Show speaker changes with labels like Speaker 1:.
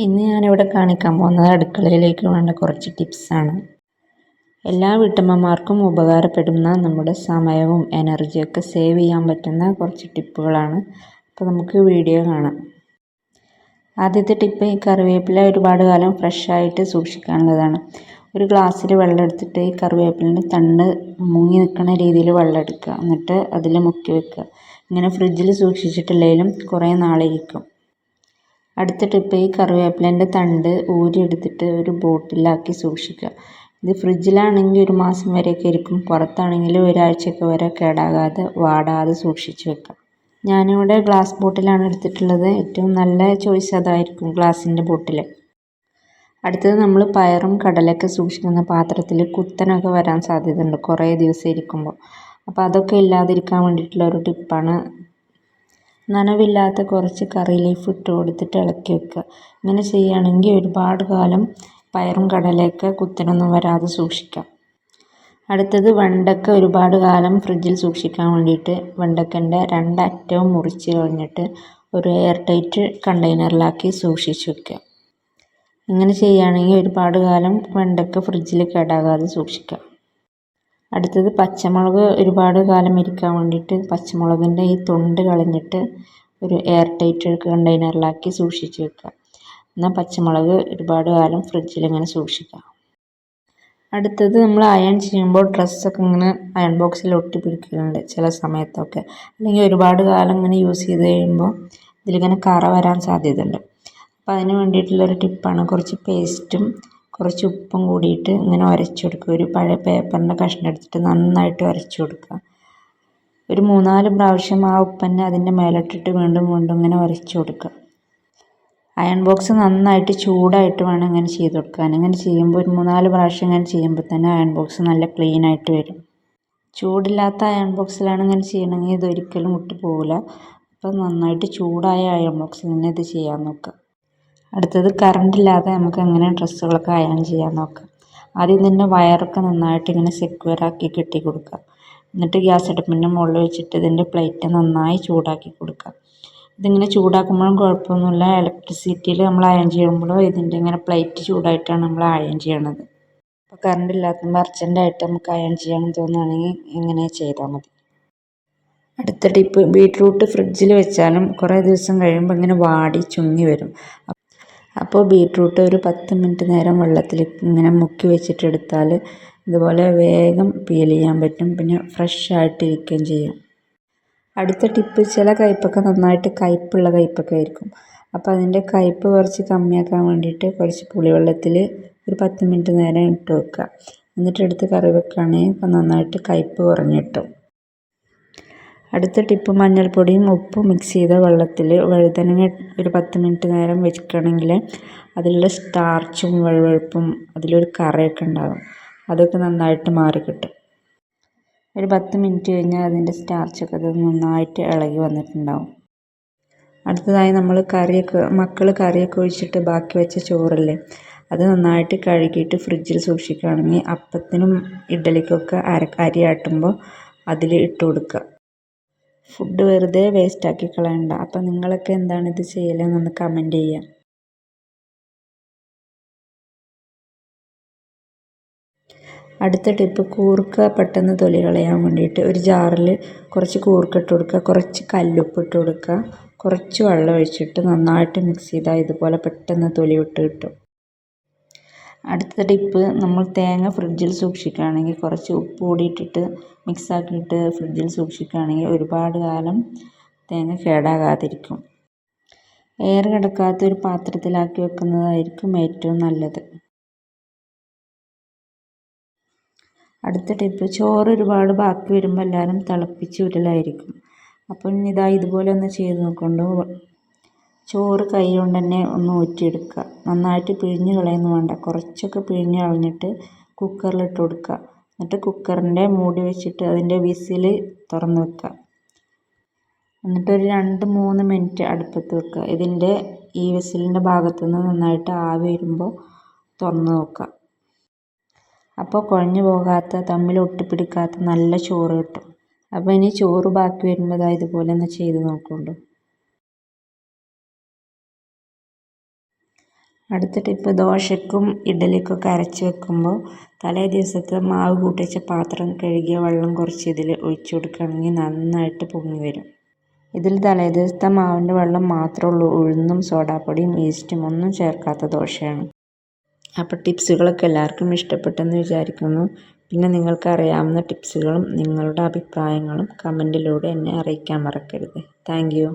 Speaker 1: ഇന്ന് ഞാനിവിടെ കാണിക്കാൻ പോകുന്നത് അടുക്കളയിലേക്ക് വേണ്ട കുറച്ച് ടിപ്സാണ്. എല്ലാ വീട്ടമ്മമാർക്കും ഉപകാരപ്പെടുന്ന നമ്മുടെ സമയവും എനർജിയൊക്കെ സേവ് ചെയ്യാൻ പറ്റുന്ന കുറച്ച് ടിപ്പുകളാണ്. അപ്പോൾ നമുക്ക് വീഡിയോ കാണാം. ആദ്യത്തെ ടിപ്പ്, ഈ കറിവേപ്പില ഒരുപാട് കാലം ഫ്രഷായിട്ട് സൂക്ഷിക്കാനുള്ളതാണ്. ഒരു ഗ്ലാസ്സിൽ വെള്ളം എടുത്തിട്ട് ഈ കറിവേപ്പിലിൻ്റെ തണ്ട് മുങ്ങി നിൽക്കുന്ന രീതിയിൽ വെള്ളം എടുക്കുക. എന്നിട്ട് അതിൽ മുക്കി വെക്കുക. ഇങ്ങനെ ഫ്രിഡ്ജിൽ സൂക്ഷിച്ചിട്ടില്ലെങ്കിലും കുറേ നാളിരിക്കും. അടുത്ത ടിപ്പ്, ഈ കറിവേപ്പിലേൻ്റെ തണ്ട് ഊരിയെടുത്തിട്ട് ഒരു ബോട്ടിലാക്കി സൂക്ഷിക്കുക. ഇത് ഫ്രിഡ്ജിലാണെങ്കിൽ 1 മാസം വരെയൊക്കെ ഇരിക്കും. പുറത്താണെങ്കിൽ ഒരാഴ്ചയൊക്കെ വരെ കേടാകാതെ വാടാതെ സൂക്ഷിച്ച് വെക്കാം. ഞാനിവിടെ ഗ്ലാസ് ബോട്ടിലാണ് എടുത്തിട്ടുള്ളത്. ഏറ്റവും നല്ല ചോയ്സ് അതായിരിക്കും, ഗ്ലാസിൻ്റെ ബോട്ടിൽ. അടുത്തത്, നമ്മൾ പയറും കടലയൊക്കെ സൂക്ഷിക്കുന്ന പാത്രത്തിൽ കുത്തനൊക്കെ വരാൻ സാധ്യതയുണ്ട് കുറേ ദിവസം ഇരിക്കുമ്പോൾ. അപ്പോൾ അതൊക്കെ ഇല്ലാതിരിക്കാൻ വേണ്ടിയിട്ടുള്ള ഒരു ടിപ്പാണ്. നനവില്ലാത്ത കുറച്ച് കറി ലീഫ് ഇട്ട് കൊടുത്തിട്ട് ഇളക്കി വെക്കുക. ഇങ്ങനെ ചെയ്യുകയാണെങ്കിൽ ഒരുപാട് കാലം പയറും കടലയൊക്കെ കുത്തനൊന്നും വരാതെ സൂക്ഷിക്കാം. അടുത്തത്, വെണ്ടക്ക ഒരുപാട് കാലം ഫ്രിഡ്ജിൽ സൂക്ഷിക്കാൻ വേണ്ടിയിട്ട് വെണ്ടക്കൻ്റെ 2 അറ്റവും മുറിച്ച് കളഞ്ഞിട്ട് ഒരു എയർ ടൈറ്റ് കണ്ടെയ്നറിലാക്കി സൂക്ഷിച്ച് വെക്കുക. ഇങ്ങനെ ചെയ്യുകയാണെങ്കിൽ ഒരുപാട് കാലം വെണ്ടക്ക ഫ്രിഡ്ജിൽ കേടാകാതെ സൂക്ഷിക്കാം. അടുത്തത്, പച്ചമുളക് ഒരുപാട് കാലം ഇരിക്കാൻ വേണ്ടിയിട്ട് പച്ചമുളകിൻ്റെ ഈ തൊണ്ട് കളഞ്ഞിട്ട് ഒരു എയർ ടൈറ്റ് കണ്ടെയ്നറിലാക്കി സൂക്ഷിച്ച് വെക്കുക. എന്നാൽ പച്ചമുളക് ഒരുപാട് കാലം ഫ്രിഡ്ജിൽ ഇങ്ങനെ സൂക്ഷിക്കാം. അടുത്തത്, നമ്മൾ അയൺ ചെയ്യുമ്പോൾ ഡ്രസ്സൊക്കെ ഇങ്ങനെ അയൺ ബോക്സിൽ ഒട്ടിപ്പിടിക്കുന്നുണ്ട് ചില സമയത്തൊക്കെ. അല്ലെങ്കിൽ ഒരുപാട് കാലം ഇങ്ങനെ യൂസ് ചെയ്ത് കഴിയുമ്പോൾ ഇതിലിങ്ങനെ കറ വരാൻ സാധ്യതയുണ്ട്. അപ്പോൾ അതിന് വേണ്ടിയിട്ടുള്ളൊരു ടിപ്പാണ്, കുറച്ച് പേസ്റ്റും കുറച്ച് ഉപ്പും കൂടിയിട്ട് ഇങ്ങനെ ഉരച്ചു കൊടുക്കുക. ഒരു പഴയ പേപ്പറിൻ്റെ കഷ്ണം എടുത്തിട്ട് നന്നായിട്ട് ഉരച്ചു കൊടുക്കുക. ഒരു 3-4 പ്രാവശ്യം ആ ഉപ്പന്നെ അതിൻ്റെ മേലിട്ടിട്ട് വീണ്ടും വീണ്ടും ഇങ്ങനെ ഉരച്ചു കൊടുക്കുക. അയൺ ബോക്സ് നന്നായിട്ട് ചൂടായിട്ട് വേണം ഇങ്ങനെ ചെയ്ത് കൊടുക്കാൻ. ഇങ്ങനെ ചെയ്യുമ്പോൾ ഒരു 3-4 പ്രാവശ്യം ഇങ്ങനെ ചെയ്യുമ്പോൾ തന്നെ അയൺ ബോക്സ് നല്ല ക്ലീൻ ആയിട്ട് വരും. ചൂടില്ലാത്ത അയൺ ബോക്സിലാണ് ഇങ്ങനെ ചെയ്യണമെങ്കിൽ ഇതൊരിക്കലും വിട്ടു പോകില്ല. അപ്പോൾ നന്നായിട്ട് ചൂടായ അയൺ ബോക്സിൽ തന്നെ ഇത് ചെയ്യാൻ നോക്കുക. അടുത്തത്, കറണ്ടില്ലാതെ നമുക്ക് എങ്ങനെ ഡ്രസ്സുകളൊക്കെ അയൺ ചെയ്യാൻ നോക്കാം. ആദ്യം തന്നെ വയറൊക്കെ നന്നായിട്ട് ഇങ്ങനെ സെക്യൂർ ആക്കി കെട്ടി കൊടുക്കുക. എന്നിട്ട് ഗ്യാസ് അടുപ്പിൻ്റെ മുകളിൽ വെച്ചിട്ട് ഇതിൻ്റെ പ്ലേറ്റ് നന്നായി ചൂടാക്കി കൊടുക്കുക. ഇതിങ്ങനെ ചൂടാക്കുമ്പോഴും കുഴപ്പമൊന്നുമില്ല. ഇലക്ട്രിസിറ്റിയിൽ നമ്മൾ അയൺ ചെയ്യുമ്പോഴോ ഇതിൻ്റെ ഇങ്ങനെ പ്ലേറ്റ് ചൂടായിട്ടാണ് നമ്മൾ അയൺ ചെയ്യണത്. അപ്പോൾ കറണ്ട് ഇല്ലാത്തപ്പോൾ അർജൻറ്റായിട്ട് നമുക്ക് അയൺ ചെയ്യണം തോന്നുകയാണെങ്കിൽ ഇങ്ങനെ ചെയ്താൽ മതി. അടുത്ത ടിപ്പ്, ബീട്രൂട്ട് ഫ്രിഡ്ജിൽ വെച്ചാലും കുറേ ദിവസം കഴിയുമ്പോൾ ഇങ്ങനെ വാടി ചുങ്ങി വരും. അപ്പോൾ ബീട്രൂട്ട് ഒരു 10 മിനിറ്റ് നേരം വെള്ളത്തിൽ ഇങ്ങനെ മുക്കി വെച്ചിട്ടെടുത്താൽ ഇതുപോലെ വേഗം പീൽ ചെയ്യാൻ പറ്റും. പിന്നെ ഫ്രഷ് ആയിട്ടിരിക്കുകയും ചെയ്യും. അടുത്ത ടിപ്പ്, ചില കയ്പ്പൊക്കെ നന്നായിട്ട് കയ്പ്പുള്ള കയ്പ്പൊക്കെ ആയിരിക്കും. അപ്പോൾ അതിൻ്റെ കയ്പ്പ് കുറച്ച് കമ്മിയാക്കാൻ വേണ്ടിയിട്ട് കുറച്ച് പുളിവെള്ളത്തിൽ ഒരു 10 മിനിറ്റ് നേരം ഇട്ട് വെക്കുക. എന്നിട്ട് എടുത്ത് കറി വെക്കുകയാണെങ്കിൽ അപ്പോൾ നന്നായിട്ട് കയ്പ്പ് കുറഞ്ഞ് കിട്ടും. അടുത്ത ടിപ്പ്, മഞ്ഞൾപ്പൊടിയും ഉപ്പും മിക്സ് ചെയ്ത വെള്ളത്തിൽ വഴുതനങ്ങ ഒരു 10 മിനിറ്റ് നേരം വെക്കുകയാണെങ്കിൽ അതിലുള്ള സ്റ്റാർച്ചും വഴുവഴുപ്പും അതിലൊരു കറയൊക്കെ ഉണ്ടാകും. അതൊക്കെ നന്നായിട്ട് മാറിക്കിട്ടും. ഒരു 10 മിനിറ്റ് കഴിഞ്ഞാൽ അതിൻ്റെ സ്റ്റാർച്ചൊക്കെ അത് നന്നായിട്ട് ഇളകി വന്നിട്ടുണ്ടാവും. അടുത്തതായി, മക്കൾ കറിയൊക്കെ ഒഴിച്ചിട്ട് ബാക്കി വെച്ച ചോറില്ലേ, അത് നന്നായിട്ട് കഴുകിയിട്ട് ഫ്രിഡ്ജിൽ സൂക്ഷിക്കുകയാണെങ്കിൽ അപ്പത്തിനും ഇഡ്ഡലിക്കൊക്കെ അരി ആട്ടുമ്പോൾ അതിൽ ഇട്ട് കൊടുക്കുക. ഫുഡ് വെറുതെ വേസ്റ്റാക്കി കളയണ്ട. അപ്പം നിങ്ങളൊക്കെ എന്താണ് ഇത് ചെയ്യലെന്നൊന്ന് കമൻറ്റ് ചെയ്യുക. അടുത്ത ടിപ്പ്, കൂർക്ക പെട്ടെന്ന് തൊലി കളയാൻ വേണ്ടിയിട്ട് ഒരു ജാറിൽ കുറച്ച് കൂർക്ക ഇട്ട് കൊടുക്കുക, കുറച്ച് കല്ലുപ്പ് ഇട്ട് കൊടുക്കുക, കുറച്ച് വെള്ളം ഒഴിച്ചിട്ട് നന്നായിട്ട് മിക്സ് ചെയ്താൽ ഇതുപോലെ പെട്ടെന്ന് തൊലി വിട്ട് കിട്ടും. അടുത്ത ടിപ്പ്, നമ്മൾ തേങ്ങ ഫ്രിഡ്ജിൽ സൂക്ഷിക്കുകയാണെങ്കിൽ കുറച്ച് ഉപ്പ് കൂടി ഇട്ടിട്ട് മിക്സാക്കിയിട്ട് ഫ്രിഡ്ജിൽ സൂക്ഷിക്കുകയാണെങ്കിൽ ഒരുപാട് കാലം തേങ്ങ കേടാകാതിരിക്കും. എയർ കിടക്കാത്ത ഒരു പാത്രത്തിലാക്കി വെക്കുന്നതായിരിക്കും ഏറ്റവും നല്ലത്. അടുത്ത ടിപ്പ്, ചോറ് ഒരുപാട് ബാക്കി വരുമ്പോൾ എല്ലാവരും തിളപ്പിച്ച് ഊറ്റലായിരിക്കും. അപ്പം ഇതുപോലെ ഒന്ന് ചെയ്ത് നോക്കൊണ്ടു. ചോറ് കൈ കൊണ്ട് തന്നെ ഒന്ന് ഊറ്റിയെടുക്കുക. നന്നായിട്ട് പിഴിഞ്ഞ് കളയൊന്നും വേണ്ട. കുറച്ചൊക്കെ പിഴിഞ്ഞ് കളഞ്ഞിട്ട് കുക്കറിലിട്ട് കൊടുക്കുക. എന്നിട്ട് കുക്കറിൻ്റെ മൂടി വെച്ചിട്ട് അതിൻ്റെ വിസിൽ തുറന്ന് വെക്കുക. എന്നിട്ടൊരു 2-3 മിനിറ്റ് അടുപ്പത്ത് വെക്കുക. ഇതിൻ്റെ ഈ വിസിലിൻ്റെ ഭാഗത്തുനിന്ന് നന്നായിട്ട് ആവി വരുമ്പോൾ തുറന്ന് നോക്കുക. അപ്പോൾ കുഴഞ്ഞു പോകാത്ത, തമ്മിൽ ഒട്ടിപ്പിടിക്കാത്ത നല്ല ചോറ് കിട്ടും. അപ്പോൾ ഇനി ചോറ് ബാക്കി വരുമ്പോൾ ഇതുപോലെ ഒന്ന് ചെയ്ത് നോക്കുള്ളൂ. അടുത്ത ടിപ്പ്, ദോശയ്ക്കും ഇഡ്ഡലിക്കൊക്കെ അരച്ച് വെക്കുമ്പോൾ തലേ ദിവസത്തെ മാവ് കൂട്ടി വെച്ച പാത്രം കഴുകിയ വെള്ളം കുറച്ച് ഇതിൽ ഒഴിച്ചു കൊടുക്കുകയാണെങ്കിൽ നന്നായിട്ട് പൊങ്ങി വരും. ഇതിൽ തലേ ദിവസത്തെ മാവിൻ്റെ വെള്ളം മാത്രമേ ഉള്ളൂ, ഉഴുന്നും സോഡാപ്പൊടിയും ഈസ്റ്റും ഒന്നും ചേർക്കാത്ത ദോശയാണ്. അപ്പോൾ ടിപ്സുകളൊക്കെ എല്ലാവർക്കും ഇഷ്ടപ്പെട്ടെന്ന് വിചാരിക്കുന്നു. പിന്നെ നിങ്ങൾക്ക് അറിയാവുന്ന ടിപ്സുകളും നിങ്ങളുടെ അഭിപ്രായങ്ങളും കമൻറ്റിലൂടെ എന്നെ അറിയിക്കാൻ മറക്കരുത്. Thank you.